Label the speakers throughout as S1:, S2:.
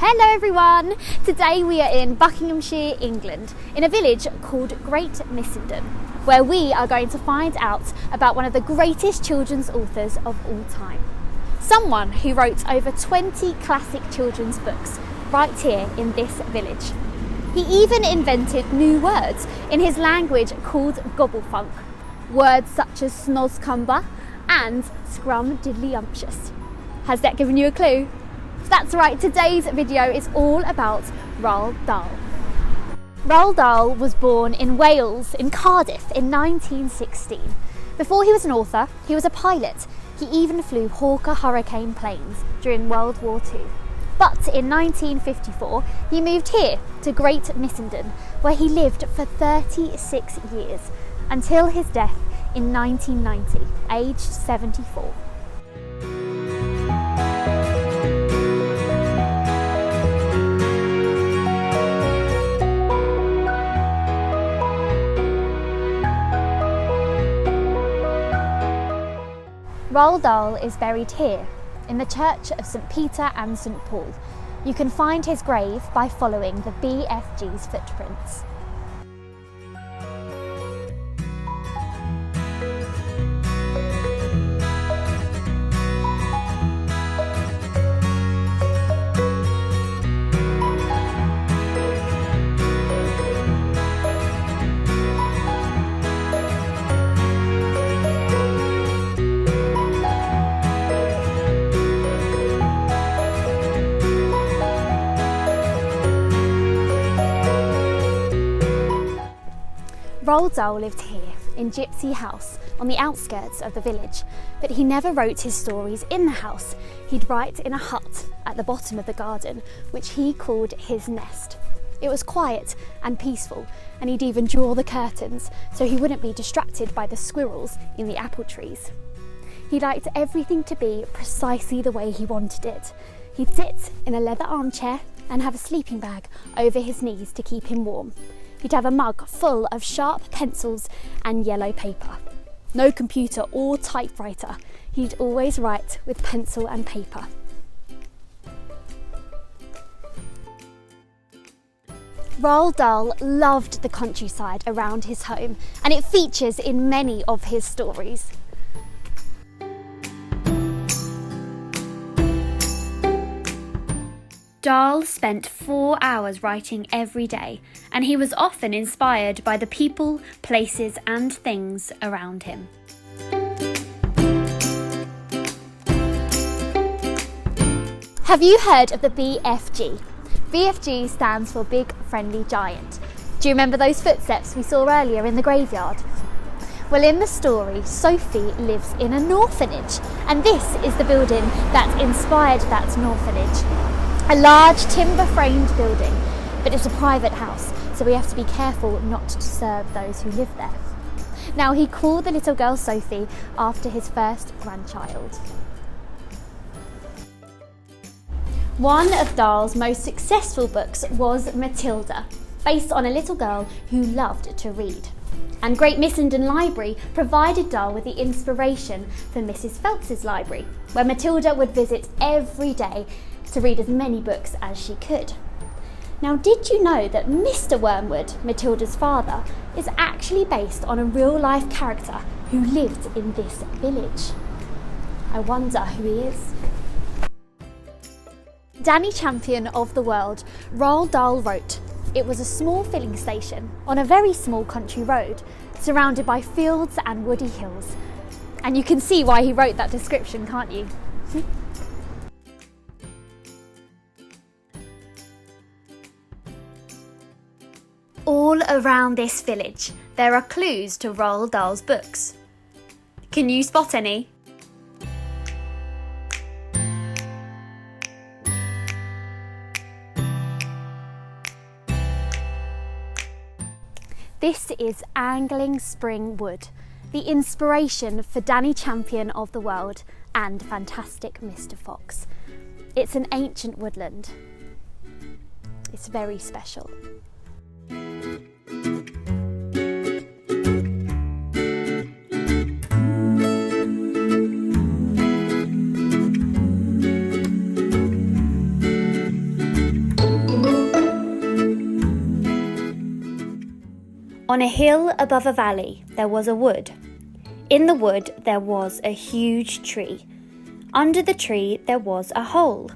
S1: Hello everyone! Today we are in Buckinghamshire, England, in a village called Great Missenden, where we are going to find out about one of the greatest children's authors of all time. Someone who wrote over 20 classic children's books right here in this village. He even invented new words in his language called gobblefunk, words such as snoscumber and scrumdiddlyumptious. Has that given you a clue? That's right, today's video is all about Roald Dahl. Roald Dahl was born in Wales, in Cardiff, in 1916. Before he was an author, he was a pilot. He even flew Hawker Hurricane planes during World War II. But in 1954, he moved here to Great Missenden, where he lived for 36 years, until his death in 1990, aged 74. Roald Dahl is buried here, in the church of St Peter and St Paul. You can find his grave by following the BFG's footprints. Roald Dahl lived here in Gypsy House on the outskirts of the village, but he never wrote his stories in the house. He'd write in a hut at the bottom of the garden, which he called his nest. It was quiet and peaceful, and he'd even draw the curtains so he wouldn't be distracted by the squirrels in the apple trees. He liked everything to be precisely the way he wanted it. He'd sit in a leather armchair and have a sleeping bag over his knees to keep him warm. He'd have a mug full of sharp pencils and yellow paper. No computer or typewriter. He'd always write with pencil and paper. Roald Dahl loved the countryside around his home, and it features in many of his stories. Dahl spent 4 hours writing every day, and he was often inspired by the people, places and things around him. Have you heard of the BFG? BFG stands for Big Friendly Giant. Do you remember those footsteps we saw earlier in the graveyard? Well, in the story, Sophie lives in an orphanage, and this is the building that inspired that orphanage. A large timber-framed building, but it's a private house, so we have to be careful not to disturb those who live there. Now, he called the little girl Sophie after his first grandchild. One of Dahl's most successful books was Matilda, based on a little girl who loved to read. And Great Missenden Library provided Dahl with the inspiration for Mrs Phelps's library, where Matilda would visit every day to read as many books as she could. Now, did you know that Mr Wormwood, Matilda's father, is actually based on a real-life character who lived in this village? I wonder who he is. Danny Champion of the World, Roald Dahl wrote, "It was a small filling station on a very small country road, surrounded by fields and woody hills." And you can see why he wrote that description, can't you? All around this village, there are clues to Roald Dahl's books. Can you spot any? This is Angling Spring Wood, the inspiration for Danny Champion of the World and Fantastic Mr Fox. It's an ancient woodland. It's very special. On a hill above a valley there was a wood. In the wood there was a huge tree. Under the tree there was a hole.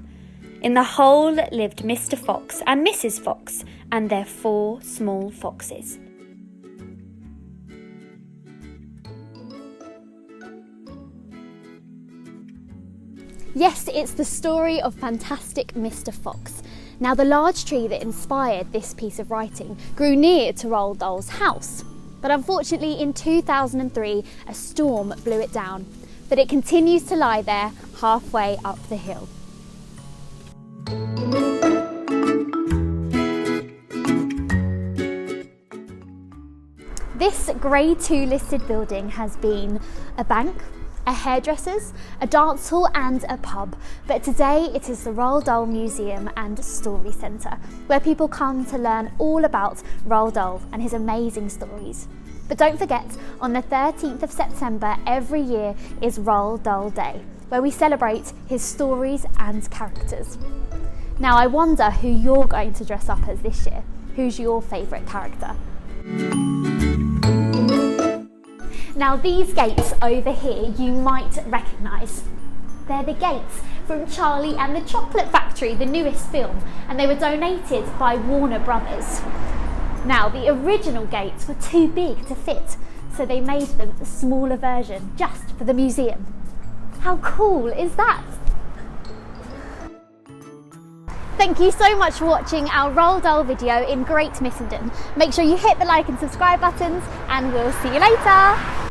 S1: In the hole lived Mr. Fox and Mrs. Fox and their 4 small foxes. Yes, it's the story of fantastic Mr. Fox. Now, the large tree that inspired this piece of writing grew near to Roald Dahl's house. But unfortunately, in 2003, a storm blew it down. But it continues to lie there halfway up the hill. This Grade 2 listed building has been a bank, a hairdresser's, a dance hall and a pub, but today it is the Roald Dahl Museum and Story Centre, where people come to learn all about Roald Dahl and his amazing stories. But don't forget, on the 13th of September every year is Roald Dahl Day, where we celebrate his stories and characters. Now I wonder who you're going to dress up as this year. Who's your favourite character? Now these gates over here you might recognise. They're the gates from Charlie and the Chocolate Factory, the newest film, and they were donated by Warner Brothers. Now the original gates were too big to fit, so they made them a smaller version just for the museum. How cool is that? Thank you so much for watching our Roald Dahl video in Great Missenden. Make sure you hit the like and subscribe buttons and we'll see you later.